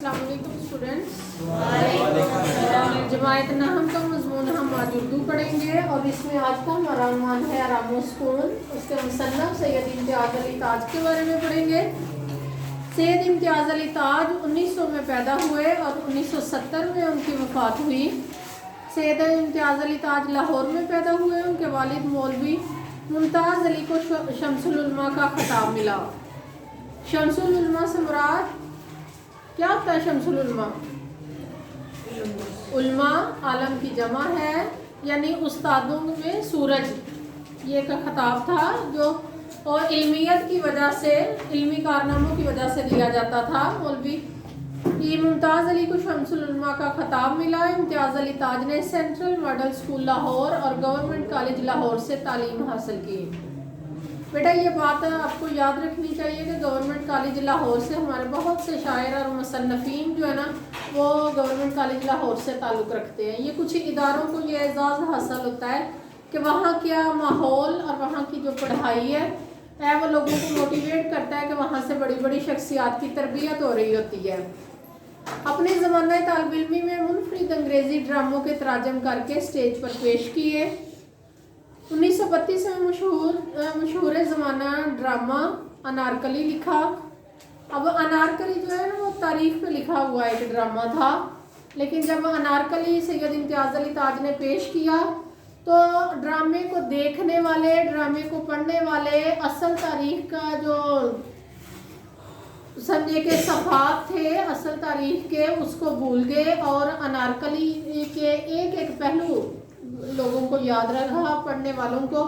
अस्सलाम वालेकुम स्टूडेंट्स। जमायत नहम का मज़मून हम आज उर्दू पढ़ेंगे और इसमें आज का हमारा उन्वान है आरामोस्कून। उसके मुसन्नफ़ सैयद इम्तियाज़ अली ताज के बारे में पढ़ेंगे। सैयद इम्तियाज़ अली ताज 1900 में पैदा हुए और 1970 में उनकी वफ़ात हुई। सैयद इम्तियाज़ अली ताज लाहौर में पैदा हुए। उनके वालिद मौलवी मुमताज़ अली को शम्सुल उलमा का खिताब मिला। शम्सुल उलमा से मुराद क्या होता है? शम्सुल उलमा उलमा आलम की जमा है, यानी उस्तादों में सूरज, ये का खिताब था जो और इल्मियत की वजह से, इल्मी कारनामों की वजह से दिया जाता था। मौलवी ये मुमताज़ अली को शम्सुल उलमा का खिताब मिला। इम्तियाज़ अली ताज ने सेंट्रल मॉडल स्कूल लाहौर और गवर्नमेंट कॉलेज लाहौर से तालीम हासिल की। बेटा ये बात आपको याद रखनी चाहिए कि गवर्नमेंट कॉलेज लाहौर से हमारे बहुत से शायर और मुसन्नफ़ीन जो है ना, वो गवर्नमेंट कॉलेज लाहौर से ताल्लुक़ रखते हैं। ये कुछ इदारों को ये एजाज़ हासिल होता है कि वहाँ क्या माहौल और वहाँ की जो पढ़ाई है वो लोगों को मोटिवेट करता है कि वहाँ से बड़ी बड़ी शख्सियात की तरबियत हो रही होती है। अपने ज़माने तालिब इल्मी में मुनफरिद अंग्रेज़ी ड्रामों के तराजम करके स्टेज पर पेश किए। 1932 में मशहूर ज़माना ड्रामा अनारकली लिखा। अब अनारकली जो है ना, वो तारीख पे लिखा हुआ एक ड्रामा था, लेकिन जब अनारकली सैयद इम्तियाज़ अली ताज ने पेश किया तो ड्रामे को देखने वाले, ड्रामे को पढ़ने वाले असल तारीख का जो समझे के सफ़ात थे असल तारीख के, उसको भूल गए और अनारकली के एक एक पहलू लोगों को याद रहा, पढ़ने वालों को।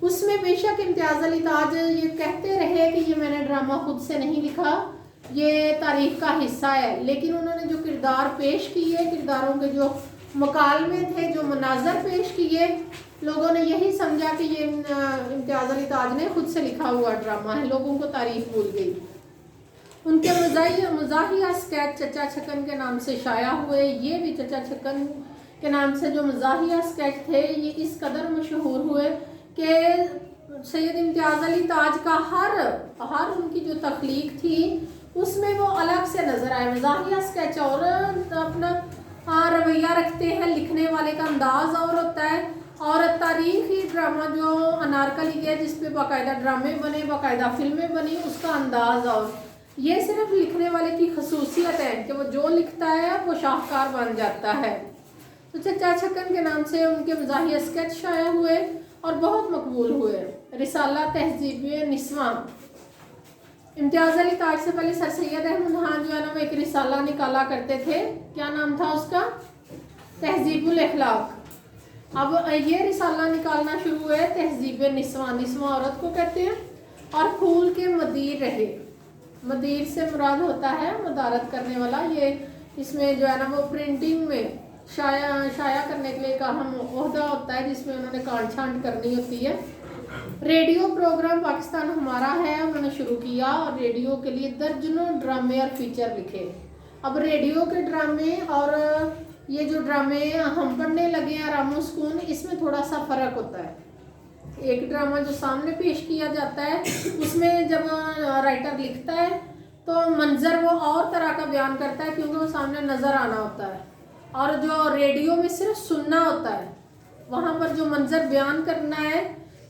उसमें बेशक इम्तियाज़ अली ताज ये कहते रहे कि ये मैंने ड्रामा खुद से नहीं लिखा, ये तारीख का हिस्सा है, लेकिन उन्होंने जो किरदार पेश किए, किरदारों के जो मुकालमे थे, जो मनाजर पेश किए, लोगों ने यही समझा कि ये इम्तियाज़ अली ताज ने खुद से लिखा हुआ ड्रामा है। लोगों को तारीख भूल गई। उनके मज़ाहिया स्केच चचा छकन के नाम से शाया हुए। ये भी चचा छकन के नाम से जो मज़ाहिया स्केच थे ये इस कदर मशहूर हुए कि सैयद इम्तियाज़ अली ताज का हर उनकी जो तख्लीक थी उसमें वो अलग से नज़र आए। मज़ाहिया स्केच और अपना रवैया रखते हैं, लिखने वाले का अंदाज़ और होता है, और तारीख़ी ड्रामा जो अनारकली है जिस पे बाकायदा ड्रामे बने, बाकायदा फिल्में बनी, उसका अंदाज़ और ये सिर्फ लिखने वाले की खसूसियत है कि वो जो लिखता है वो शाहकार बन जाता है। तो चचा छकन के नाम से उनके मज़ाहिया स्केच शाया हुए और बहुत मकबूल हुए। रिसाला तहज़ीब निस्वां, इम्तियाज़ अली ताज से पहले सर सैयद अहमद खान जो है ना, वो एक रिसाला निकाला करते थे। क्या नाम था उसका? तहज़ीबुल अखलाक। अब ये रिसाला निकालना शुरू हुए तहज़ीब निस्वां, निस्वां औरत को कहते हैं। और फूल के मदीर रहे, मदीर से मुराद होता है मदारत करने वाला। ये इसमें जो है ना वो प्रिंटिंग में शाया करने के लिए का हम ओहदा होता है जिसमें उन्होंने काट छांट करनी होती है। रेडियो प्रोग्राम पाकिस्तान हमारा है उन्होंने शुरू किया और रेडियो के लिए दर्जनों ड्रामे और फीचर लिखे। अब रेडियो के ड्रामे और ये जो ड्रामे हम पढ़ने लगे हैं आरामोस्कून, इसमें थोड़ा सा फ़र्क होता है। एक ड्रामा जो सामने पेश किया जाता है उसमें जब राइटर लिखता है तो मंजर वो और तरह का बयान करता है क्योंकि वो सामने नज़र आना होता है, और जो रेडियो में सिर्फ सुनना होता है, वहाँ पर जो मंजर बयान करना है,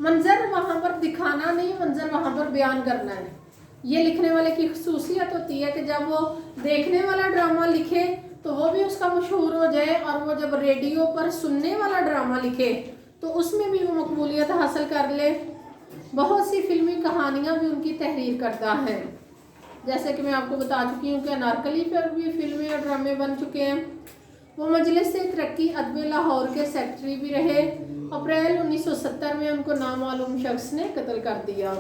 मंजर वहाँ पर दिखाना नहीं, मंजर वहाँ पर बयान करना है। ये लिखने वाले की खसूसियत होती है कि जब वो देखने वाला ड्रामा लिखे तो वो भी उसका मशहूर हो जाए, और वो जब रेडियो पर सुनने वाला ड्रामा लिखे तो उसमें भी वो मकबूलियत हासिल कर ले। बहुत सी फिल्मी कहानियाँ भी उनकी तहरीर करता है, जैसे कि मैं आपको बता चुकी हूँ कि अनारकली पर भी फिल्में और ड्रामे बन चुके हैं। वो मजलिस तरक्की अदब लाहौर के सेक्रेटरी भी रहे। अप्रैल 1970 में उनको नामालूम शख्स ने कत्ल कर दिया।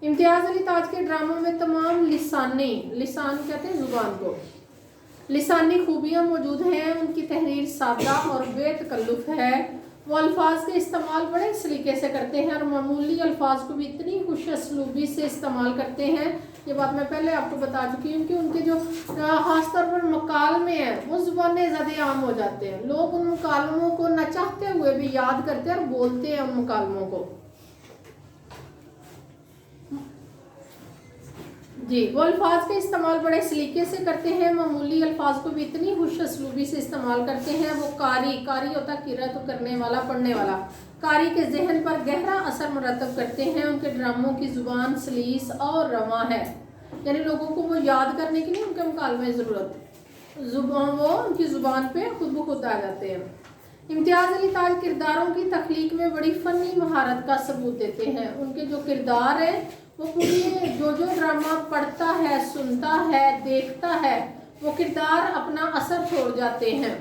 इम्तियाज़ अली ताज के ड्रामों में तमाम लिसान कहते हैं ज़ुबान को, लिसानी खूबियाँ मौजूद हैं। उनकी तहरीर सादा और बेतकल्लुफ़ है। वो अल्फाज के इस्तेमाल बड़े सलीके से करते हैं और मामूली अल्फाज को भी इतनी खुश असलूबी से इस्तेमाल करते हैं। ये बात मैं पहले आपको बता चुकी हूँ कि उनके जो ख़ास तौर पर मकालमे हैं वो ज़ुबानें ज़्यादा आम हो जाते हैं। लोग उन मकालमों को न चाहते हुए भी याद करते हैं और बोलते हैं उन मकालमों को। जी, वो अल्फाज का इस्तेमाल बड़े सलीके से करते हैं, मामूली अल्फाज को भी इतनी खुश असलूबी से इस्तेमाल करते हैं। वो कारी होता किरत करने वाला, पढ़ने वाला, कारी के जहन पर गहरा असर मुरतब करते हैं। उनके ड्रामों की ज़ुबान सलीस और रवां है, यानी लोगों को वो याद करने की नहीं उनके मुकालमे ज़रूरत, वो उनकी ज़ुबान पे खुद ब खुद आ जाते हैं। इम्तियाज़ अली ताज किरदारों की तख्लीक में बड़ी फ़नी महारत का सबूत देते हैं। उनके जो किरदार है वो पूरी जो ड्रामा पढ़ता है, सुनता है, देखता है, वो किरदार अपना असर छोड़ जाते हैं।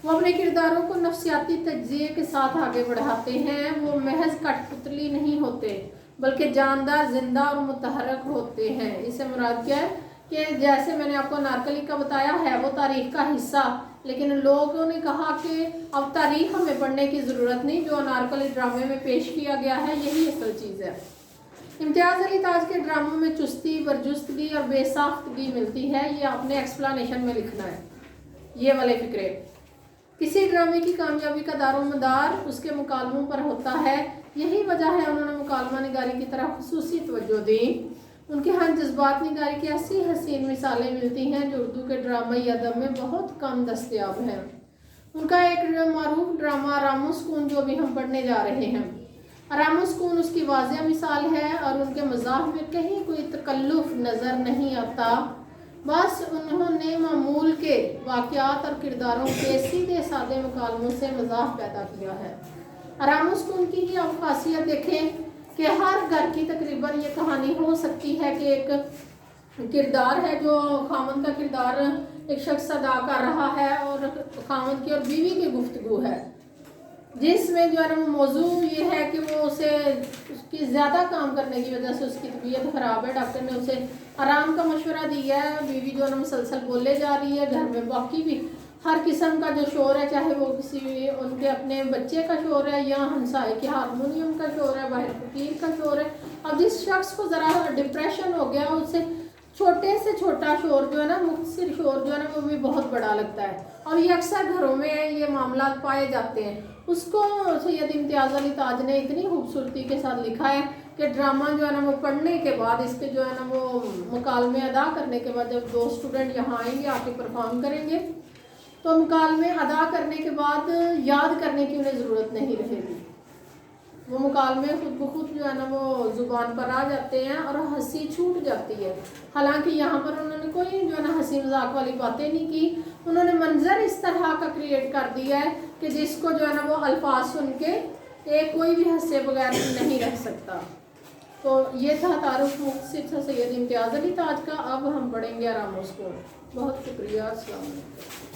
वो अपने किरदारों को नफ्सियाती तज्ज़िये के साथ आगे बढ़ाते हैं। वो महज कठपुतली नहीं होते बल्कि जानदार, जिंदा और मुतहरक होते हैं। इससे मुराद क्या है कि जैसे मैंने आपको अनारकली का बताया है वो तारीख का हिस्सा, लेकिन लोगों ने कहा कि अब तारीख हमें पढ़ने की ज़रूरत नहीं, जो अनारकली ड्रामे में पेश किया गया है यही असल चीज़ है। इम्तियाज़ अली ताज के ड्रामों में चुस्ती, बरजुस्तगी और बेसाख्तगी मिलती है। ये आपने एक्सप्लेनेशन में लिखना है, ये वाले फिक्रे। किसी ड्रामे की कामयाबी का दारोमदार उसके मुकालमों पर होता है। यही वजह है उन्होंने मुकालमा निगारी की तरफ खुसूसी तवज्जो दी। उनके यहाँ जज्बात निगारी की ऐसी हसीन मिसालें मिलती हैं जो उर्दू के ड्रामाई अदब में बहुत कम दस्तयाब हैं। उनका एक मारूफ ड्रामा रामोस्कून जो भी हम पढ़ने जा रहे हैं, रामोस्कून उसकी वाज़ेह मिसाल है और उनके मज़ाह में कहीं कोई तकल्लुफ़ नज़र नहीं आता। बस उन्होंने मामूल के वाक़यात और किरदारों के सीधे सादे मुकालमों से मज़ाह पैदा किया है। रामोस्कून की ही आप खासियत देखें कि हर घर की तकरीबन ये कहानी हो सकती है कि एक किरदार है जो खामन का किरदार एक शख्स अदा कर रहा है और खामन की और बीवी की गुफ्तगू है, जिसमें जो है ना मौजू ये है कि वो उसे उसकी ज़्यादा काम करने की वजह से उसकी तबीयत ख़राब है। डॉक्टर ने उसे आराम का मशवरा दिया है। बीवी जो है ना मुसलसल बोले जा रही है। घर में बाकी भी हर किस्म का जो शोर है, चाहे वो किसी उनके अपने बच्चे का शोर है या हमसाए के हारमोनियम का शोर है, बाहर फकीर का शोर है। अब जिस शख्स को ज़रा डिप्रेशन हो गया, उससे छोटे से छोटा शोर जो है ना, मुख्तसर शोर जो है ना, वो भी बहुत बड़ा लगता है। और ये अक्सर घरों में ये मामला पाए जाते हैं। उसको सैयद इम्तियाज़ अली ताज ने इतनी खूबसूरती के साथ लिखा है कि ड्रामा जो है ना वो पढ़ने के बाद, इसके जो है ना वो मुकालमे अदा करने के बाद, जब 2 स्टूडेंट यहाँ आएंगे आके परफॉर्म करेंगे, तो मुकालमे अदा करने के बाद याद करने की उन्हें ज़रूरत नहीं रहेगी। वो मुकालमे खुद ब खुद जो है ना वो ज़ुबान पर आ जाते हैं और हंसी छूट जाती है। हालांकि यहाँ पर उन्होंने कोई जो है ना हंसी मजाक वाली बातें नहीं की। उन्होंने मंजर इस तरह का क्रिएट कर दिया है कि जिसको जो है ना वो अल्फाज सुन के कोई भी हंसे बगैर नहीं रह सकता। तो ये था तारुफ मुख्तसर सैयद इम्तियाज़ अली ताज का। अब हम पढ़ेंगे रामोस्कून। बहुत शुक्रिया। अस्सलाम वालेकुम।